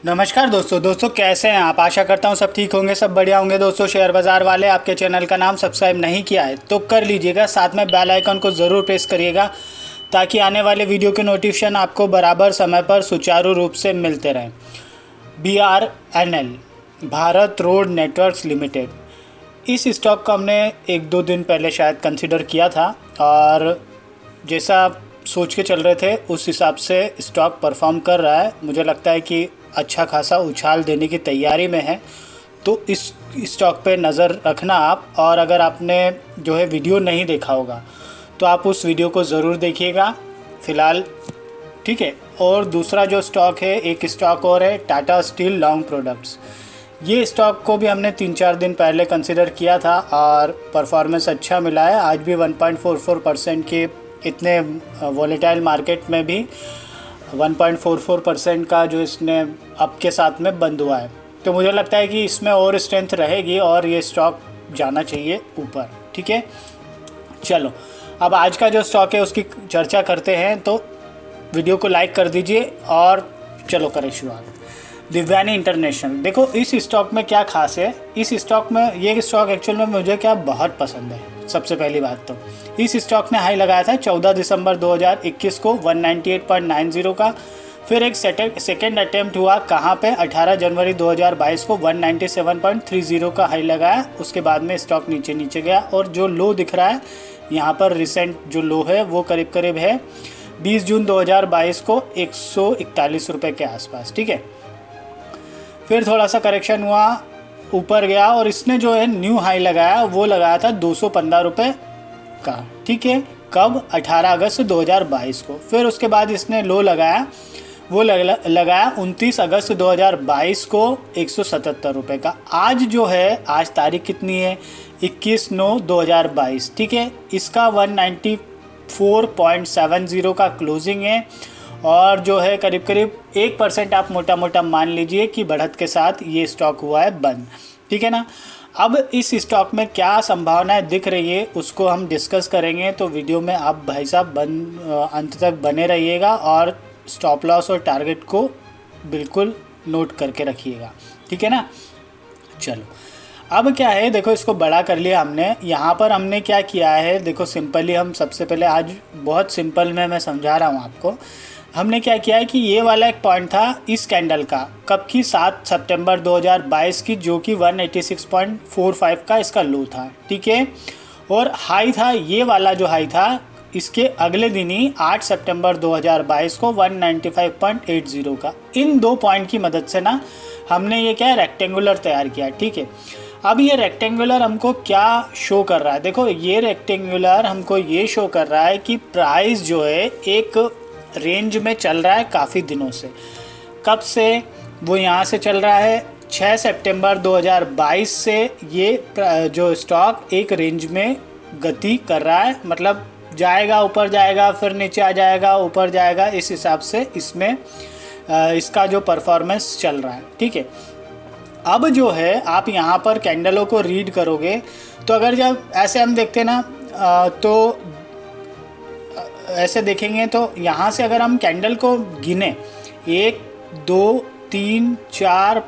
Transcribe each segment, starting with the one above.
नमस्कार दोस्तों कैसे हैं आप। आशा करता हूं सब ठीक होंगे, सब बढ़िया होंगे। दोस्तों शेयर बाज़ार वाले आपके चैनल का नाम सब्सक्राइब नहीं किया है तो कर लीजिएगा, साथ में बेल आइकन को ज़रूर प्रेस करिएगा ताकि आने वाले वीडियो के नोटिफिकेशन आपको बराबर समय पर सुचारू रूप से मिलते रहें। BRNL, Bharat road networks limited, इस स्टॉक को हमने एक दो दिन पहले शायद कंसिडर किया था और जैसा सोच के चल रहे थे उस हिसाब से स्टॉक परफॉर्म कर रहा है। मुझे लगता है कि अच्छा खासा उछाल देने की तैयारी में है, तो इस स्टॉक पे नज़र रखना आप। और अगर आपने जो है वीडियो नहीं देखा होगा तो आप उस वीडियो को ज़रूर देखिएगा फ़िलहाल, ठीक है। और दूसरा जो स्टॉक है, एक स्टॉक और है टाटा स्टील लॉन्ग प्रोडक्ट्स। ये स्टॉक को भी हमने 3-4 दिन पहले कंसिडर किया था और परफॉर्मेंस अच्छा मिला है। आज भी 1.44% के इतने वॉलेटाइल मार्केट में भी 1.44% का जो इसने अप के साथ में बंद हुआ है। तो मुझे लगता है कि इसमें और स्ट्रेंथ रहेगी और ये स्टॉक जाना चाहिए ऊपर, ठीक है। चलो अब आज का जो स्टॉक है उसकी चर्चा करते हैं, तो वीडियो को लाइक कर दीजिए और चलो करें शुरुआत। दिव्यानी इंटरनेशनल, देखो इस स्टॉक में क्या खास है। इस स्टॉक में, ये स्टॉक एक्चुअल में मुझे क्या बहुत पसंद है। सबसे पहली बात तो इस स्टॉक ने हाई लगाया था 14 दिसंबर 2021 को 198.90 का। फिर एक सेकेंड अटेम्प्ट हुआ कहाँ पे, 18 जनवरी 2022 को 197.30 का हाई लगाया। उसके बाद में स्टॉक नीचे नीचे गया और जो लो दिख रहा है यहाँ पर रिसेंट जो लो है वो करीब करीब है 20 जून 2022 को 141 रुपये के आसपास, ठीक है। फिर थोड़ा सा करेक्शन हुआ, ऊपर गया और इसने जो है न्यू हाई लगाया वो लगाया था 215 रुपये का, ठीक है। कब, 18 अगस्त 2022 को। फिर उसके बाद इसने लो लगाया, वो लगाया 29 अगस्त 2022 को 177 रुपये का। आज जो है, आज तारीख कितनी है, 21/9/2022, ठीक है। इसका 194.70 का क्लोजिंग है और जो है करीब करीब 1% आप मोटा मोटा मान लीजिए कि बढ़त के साथ ये स्टॉक हुआ है बंद, ठीक है ना। अब इस स्टॉक में क्या संभावनाएं दिख रही है उसको हम डिस्कस करेंगे, तो वीडियो में आप भाई साहब अंत तक बने रहिएगा और स्टॉप लॉस और टारगेट को बिल्कुल नोट करके रखिएगा, ठीक है ना। चलो अब क्या है, देखो इसको बड़ा कर लिया हमने। यहाँ पर हमने क्या किया है, देखो सिंपली हम सबसे पहले, आज बहुत सिंपल में मैं समझा रहा हूँ आपको। हमने क्या किया है कि ये वाला एक पॉइंट था इस कैंडल का, कब की, 7 सितंबर 2022 की, जो कि 186.45 का इसका लो था, ठीक है। और हाई था, ये वाला जो हाई था इसके अगले दिन ही 8 सितंबर 2022 को 195.80 का। इन दो पॉइंट की मदद से ना हमने ये क्या रेक्टेंगुलर तैयार किया, ठीक है। अब ये रेक्टेंगुलर हमको क्या शो कर रहा है, देखो ये रेक्टेंगुलर हमको ये शो कर रहा है कि प्राइस जो है एक रेंज में चल रहा है काफ़ी दिनों से। कब से, वो यहाँ से चल रहा है 6 सितंबर 2022 से। ये जो स्टॉक एक रेंज में गति कर रहा है, मतलब जाएगा ऊपर जाएगा फिर नीचे आ जाएगा, ऊपर जाएगा, इस हिसाब से इसमें इसका जो परफॉर्मेंस चल रहा है, ठीक है। अब जो है आप यहाँ पर कैंडलों को रीड करोगे तो अगर जब ऐसे हम देखते हैं ना तो ऐसे देखेंगे तो यहाँ से अगर हम कैंडल को गिने 1 2 3 4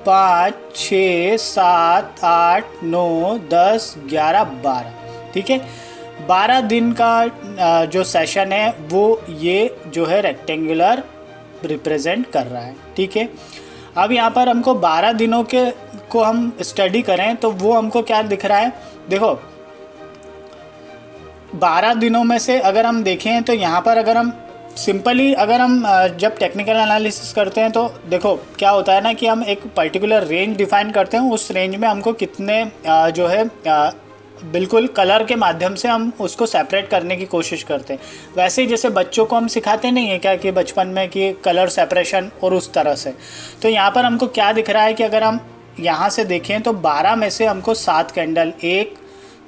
5 6 7 8 9 10 11 12, ठीक है। 12 दिन का जो सेशन है वो ये जो है रेक्टेंगुलर रिप्रेजेंट कर रहा है, ठीक है। अब यहाँ पर हमको 12 दिनों के को हम स्टडी करें तो वो हमको क्या दिख रहा है, देखो 12 दिनों में से अगर हम देखें तो यहाँ पर अगर हम सिंपली, अगर हम जब टेक्निकल एनालिसिस करते हैं तो देखो क्या होता है ना कि हम एक पर्टिकुलर रेंज डिफाइन करते हैं, उस रेंज में हमको कितने जो है बिल्कुल कलर के माध्यम से हम उसको सेपरेट करने की कोशिश करते हैं। वैसे ही जैसे बच्चों को हम सिखाते नहीं है क्या कि बचपन में कि कलर सेपरेशन, और उस तरह से। तो यहाँ पर हमको क्या दिख रहा है कि अगर हम यहाँ से देखें तो 12 में से हमको 7 कैंडल, 1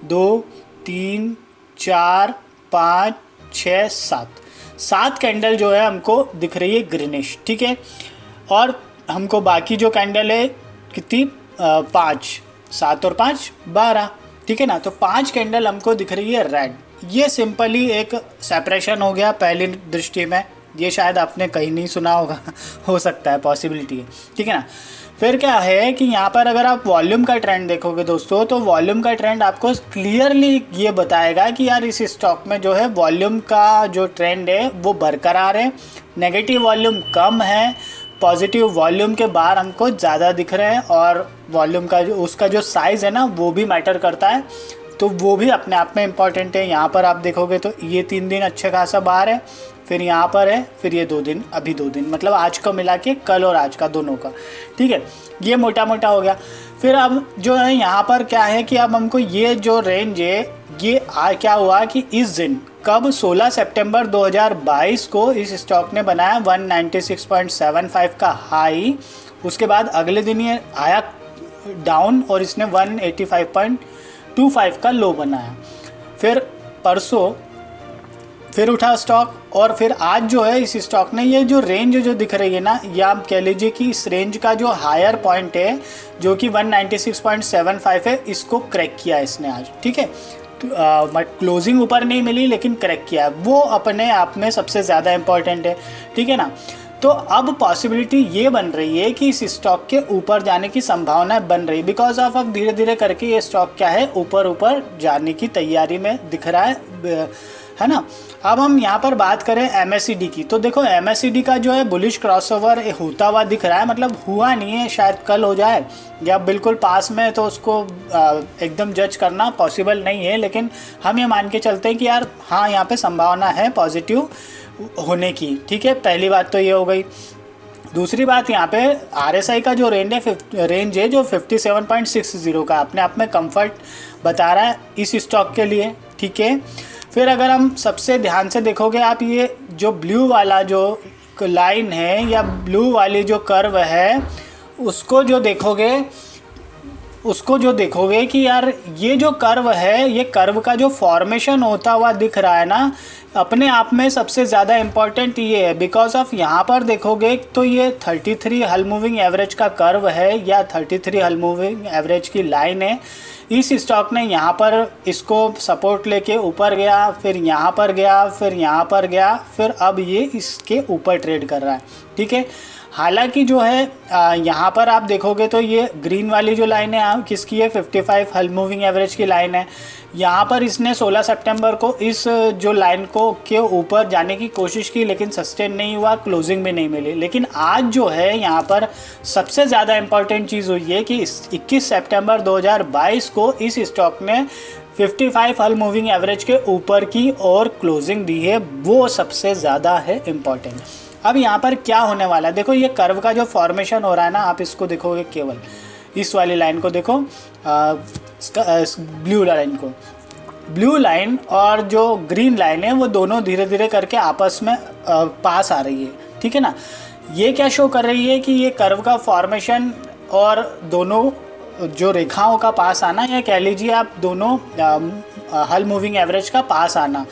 2 3 4 5 6 7 कैंडल जो है हमको दिख रही है ग्रीनिश, ठीक है। और हमको बाकी जो कैंडल है कितनी, 5, 7 और 5 12, ठीक है ना। तो 5 कैंडल हमको दिख रही है रेड। ये सिंपली एक सेपरेशन हो गया पहली दृष्टि में, ये शायद आपने कहीं नहीं सुना होगा हो सकता है, पॉसिबिलिटी है, ठीक है ना। फिर क्या है कि यहाँ पर अगर आप वॉल्यूम का ट्रेंड देखोगे दोस्तों, तो वॉल्यूम का ट्रेंड आपको क्लियरली ये बताएगा कि यार इस स्टॉक में जो है वॉल्यूम का जो ट्रेंड है वो बरकरार है, नेगेटिव वॉल्यूम कम है, पॉजिटिव वॉल्यूम के बाहर हमको ज़्यादा दिख रहे हैं, और वॉल्यूम का जो उसका जो साइज़ है ना वो भी मैटर करता है, तो वो भी अपने आप में इम्पॉर्टेंट है। यहाँ पर आप देखोगे तो ये 3 दिन अच्छे खासा बाहर है, फिर यहाँ पर है, फिर ये 2 दिन, अभी 2 दिन, मतलब आज को मिला के कल और आज का दोनों का, ठीक है। ये मोटा मोटा हो गया। फिर अब जो है यहाँ पर क्या है कि अब हमको ये जो रेंज है ये क्या हुआ कि इस दिन कब 16 सितंबर 2022 को इस स्टॉक ने बनाया 196.75 का हाई, उसके बाद अगले दिन ये आया डाउन और इसने 185.25 का लो बनाया। फिर परसों फिर उठा स्टॉक, और फिर आज जो है इस स्टॉक ने ये जो रेंज जो दिख रही है ना, या आप कह लीजिए कि इस रेंज का जो हायर पॉइंट है जो कि 196.75 है, इसको क्रैक किया इसने आज, ठीक है। क्लोजिंग ऊपर नहीं मिली लेकिन क्रैक किया, वो अपने आप में सबसे ज़्यादा इम्पॉर्टेंट है, ठीक है ना। तो अब पॉसिबिलिटी ये बन रही है कि इस स्टॉक के ऊपर जाने की संभावना बन रही है, बिकॉज ऑफ अब धीरे धीरे करके ये स्टॉक क्या है ऊपर जाने की तैयारी में दिख रहा है ना। अब हम यहाँ पर बात करें MACD की, तो देखो MACD का जो है बुलिश क्रॉसओवर होता हुआ दिख रहा है, मतलब हुआ नहीं है, शायद कल हो जाए या बिल्कुल पास में, तो उसको एकदम जज करना पॉसिबल नहीं है, लेकिन हम ये मान के चलते हैं कि यार हाँ यहाँ पे संभावना है पॉजिटिव होने की, ठीक है। पहली बात तो ये हो गई। दूसरी बात, यहाँ पे RSI का जो रेंज है जो 57.60 का अपने आप में कंफर्ट बता रहा है इस स्टॉक के लिए, ठीक है। फिर अगर हम सबसे ध्यान से देखोगे आप, ये जो ब्लू वाला जो लाइन है या ब्लू वाली जो कर्व है उसको जो देखोगे कि यार ये जो कर्व है, ये कर्व का जो फॉर्मेशन होता हुआ दिख रहा है ना, अपने आप में सबसे ज़्यादा इम्पॉर्टेंट ये है, बिकॉज ऑफ यहाँ पर देखोगे तो ये 33 हल मूविंग एवरेज का कर्व है या 33 हल मूविंग एवरेज की लाइन है। इस स्टॉक ने यहाँ पर इसको सपोर्ट लेके ऊपर गया, फिर यहाँ पर गया, फिर यहाँ पर गया, फिर अब ये इसके ऊपर ट्रेड कर रहा है, ठीक है। हालांकि जो है यहाँ पर आप देखोगे तो ये ग्रीन वाली जो लाइन है किसकी है, 55 हल मूविंग एवरेज की लाइन है। यहाँ पर इसने 16 सितंबर को इस जो लाइन को के ऊपर जाने की कोशिश की, लेकिन सस्टेन नहीं हुआ, क्लोजिंग भी नहीं मिली। लेकिन आज जो है यहाँ पर सबसे ज़्यादा इम्पॉर्टेंट चीज़ हुई है कि 21 सितंबर 2022 को इस स्टॉक ने 55 हल मूविंग एवरेज के ऊपर की और क्लोजिंग दी है, वो सबसे ज़्यादा है इम्पॉर्टेंट। अब यहाँ पर क्या होने वाला है, देखो ये कर्व का जो फॉर्मेशन हो रहा है ना, आप इसको देखोगे, केवल इस वाली लाइन को देखो, ब्लू लाइन को, ब्लू लाइन और जो ग्रीन लाइन है वो दोनों धीरे धीरे करके आपस में पास आ रही है, ठीक है ना। ये क्या शो कर रही है कि ये कर्व का फॉर्मेशन और दोनों जो रेखाओं का पास आना, या कह लीजिए आप दोनों हल मूविंग एवरेज का पास आना,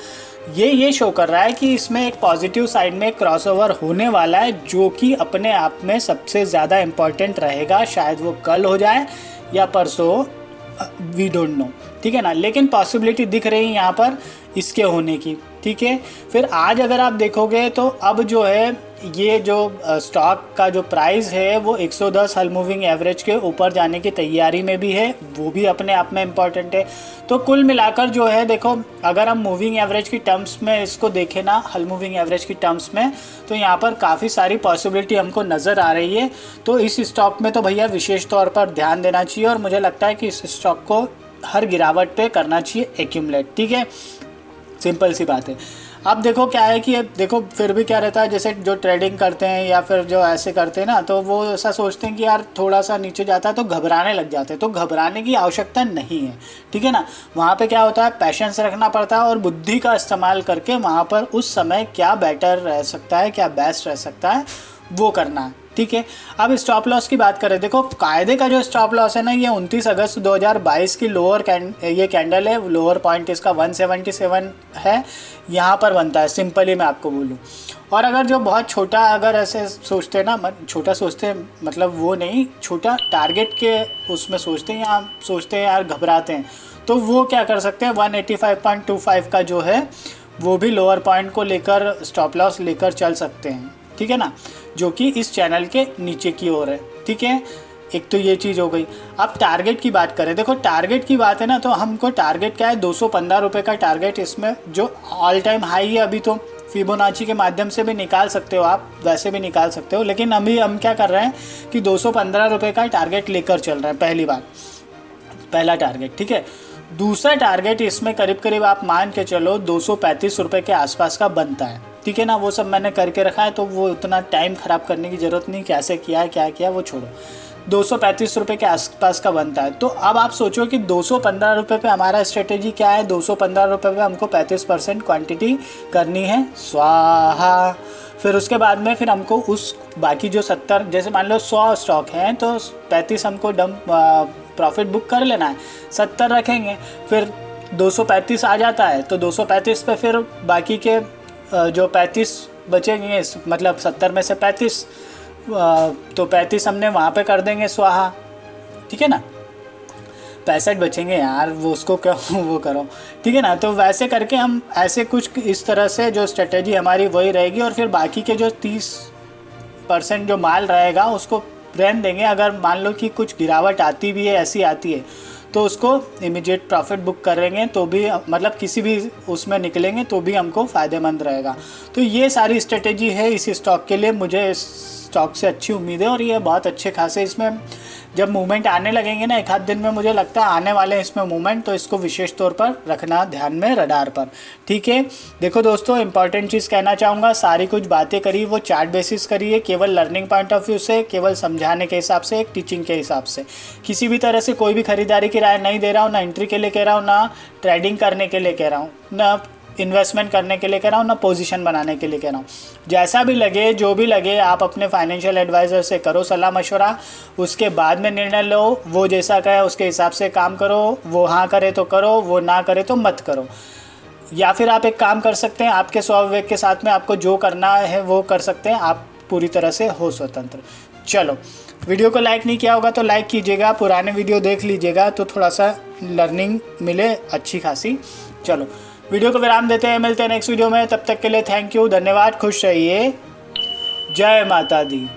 ये शो कर रहा है कि इसमें एक पॉजिटिव साइड में क्रॉसओवर होने वाला है, जो कि अपने आप में सबसे ज़्यादा इम्पॉर्टेंट रहेगा। शायद वो कल हो जाए या परसों, वी डोंट नो, ठीक है ना, लेकिन पॉसिबिलिटी दिख रही है यहाँ पर इसके होने की, ठीक है। फिर आज अगर आप देखोगे तो अब जो है ये जो स्टॉक का जो प्राइस है वो 110 हल मूविंग एवरेज के ऊपर जाने की तैयारी में भी है, वो भी अपने आप में इम्पॉर्टेंट है। तो कुल मिलाकर जो है देखो, अगर हम मूविंग एवरेज की टर्म्स में इसको देखें ना, हल मूविंग एवरेज की टर्म्स में, तो यहाँ पर काफ़ी सारी पॉसिबिलिटी हमको नज़र आ रही है। तो इस स्टॉक में तो भैया विशेष तौर पर ध्यान देना चाहिए, और मुझे लगता है कि इस स्टॉक को हर गिरावट पे करना चाहिए एक्यूमुलेट, ठीक है, सिंपल सी बात है। अब देखो क्या है कि देखो फिर भी क्या रहता है, जैसे जो ट्रेडिंग करते हैं या फिर जो ऐसे करते हैं ना, तो वो ऐसा सोचते हैं कि यार थोड़ा सा नीचे जाता है तो घबराने लग जाते हैं, तो घबराने की आवश्यकता नहीं है, ठीक है ना। वहाँ पे क्या होता है, पैशेंस रखना पड़ता है और बुद्धि का इस्तेमाल करके वहाँ पर उस समय क्या बेटर रह सकता है, क्या बेस्ट रह सकता है, वो करना है, ठीक है। अब स्टॉप लॉस की बात करें, देखो कायदे का जो स्टॉप लॉस है ना, ये 29 अगस्त 2022 की ये कैंडल है, लोअर पॉइंट इसका 177 है, यहाँ पर बनता है, सिंपली मैं आपको बोलूँ। और अगर जो बहुत छोटा, अगर ऐसे सोचते हैं ना, छोटा सोचते हैं मतलब वो नहीं, छोटा टारगेट के उसमें सोचते हैं या सोचते हैं यार घबराते हैं, तो वो क्या कर सकते हैं, 185.25 का जो है वो भी लोअर पॉइंट को लेकर स्टॉप लॉस लेकर चल सकते हैं, ठीक है ना, जो कि इस चैनल के नीचे की ओर है, ठीक है। एक तो ये चीज़ हो गई। अब टारगेट की बात करें, देखो टारगेट की बात है ना, तो हमको टारगेट क्या है, 215 रुपये का टारगेट, इसमें जो ऑल टाइम हाई है अभी, तो फिबोनाची के माध्यम से भी निकाल सकते हो आप, वैसे भी निकाल सकते हो, लेकिन अभी हम क्या कर रहे हैं कि 215 रुपये का टारगेट लेकर चल रहे हैं, पहली बात, पहला टारगेट, ठीक है। दूसरा टारगेट इसमें करीब करीब आप मान के चलो 235 रुपये के आसपास का बनता है, ठीक है ना। वो सब मैंने करके रखा है, तो वो उतना टाइम ख़राब करने की ज़रूरत नहीं, कैसे किया है क्या किया वो छोड़ो। 235 रुपये के आसपास का बनता है। तो अब आप सोचो कि 215 रुपये पे हमारा स्ट्रेटेजी क्या है, 215 रुपये पे हमको 35% क्वांटिटी करनी है, स्वाहा। फिर उसके बाद में फिर हमको उस बाकी जो 70, जैसे मान लो 100 स्टॉक हैं तो 35 हमको प्रॉफिट बुक कर लेना है, 70 रखेंगे, फिर 235 आ जाता है तो 235 पे फिर बाकी के जो 35 बचेंगे, मतलब 70 में से 35, तो 35 हमने वहाँ पे कर देंगे स्वाहा, ठीक है ना। 65 बचेंगे यार, वो उसको क्या वो करो, ठीक है ना। तो वैसे करके हम ऐसे कुछ इस तरह से जो स्ट्रेटेजी हमारी वही रहेगी, और फिर बाकी के जो 30% जो माल रहेगा उसको रहने देंगे। अगर मान लो कि कुछ गिरावट आती भी है, ऐसी आती है, तो उसको इमीडिएट प्रॉफिट बुक करेंगे तो भी, मतलब किसी भी उसमें निकलेंगे तो भी हमको फ़ायदेमंद रहेगा। तो ये सारी स्ट्रेटेजी है इस स्टॉक के लिए, मुझे इस स्टॉक से अच्छी उम्मीद है, और ये बहुत अच्छे खासे इसमें जब मूवमेंट आने लगेंगे ना, एक आध दिन में मुझे लगता है आने वाले हैं इसमें मूवमेंट, तो इसको विशेष तौर पर रखना ध्यान में रडार पर, ठीक है। देखो दोस्तों, इंपॉर्टेंट चीज़ कहना चाहूँगा, सारी कुछ बातें करी वो चार्ट बेसिस करी है, केवल लर्निंग पॉइंट ऑफ व्यू से, केवल समझाने के हिसाब से, एक टीचिंग के हिसाब से। किसी भी तरह से कोई भी खरीदारी की राय नहीं दे रहा हूँ, ना एंट्री के लिए कह रहा हूँ, ना ट्रेडिंग करने के लिए कह रहा हूँ, ना इन्वेस्टमेंट करने के लिए कह रहा हूँ, ना पोजीशन बनाने के लिए कह रहा हूँ। जैसा भी लगे, जो भी लगे, आप अपने फाइनेंशियल एडवाइज़र से करो सलाह मशवरा, उसके बाद में निर्णय लो। वो जैसा कहे उसके हिसाब से काम करो, वो हाँ करे तो करो, वो ना करे तो मत करो। या फिर आप एक काम कर सकते हैं, आपके स्वविवेक के साथ में आपको जो करना है वो कर सकते हैं, आप पूरी तरह से हो स्वतंत्र। चलो, वीडियो को लाइक नहीं किया होगा तो लाइक कीजिएगा, पुराने वीडियो देख लीजिएगा तो थोड़ा सा लर्निंग मिले अच्छी खासी। चलो, वीडियो को विराम देते हैं, मिलते हैं नेक्स्ट वीडियो में, तब तक के लिए थैंक यू, धन्यवाद, खुश रहिए, जय माता दी।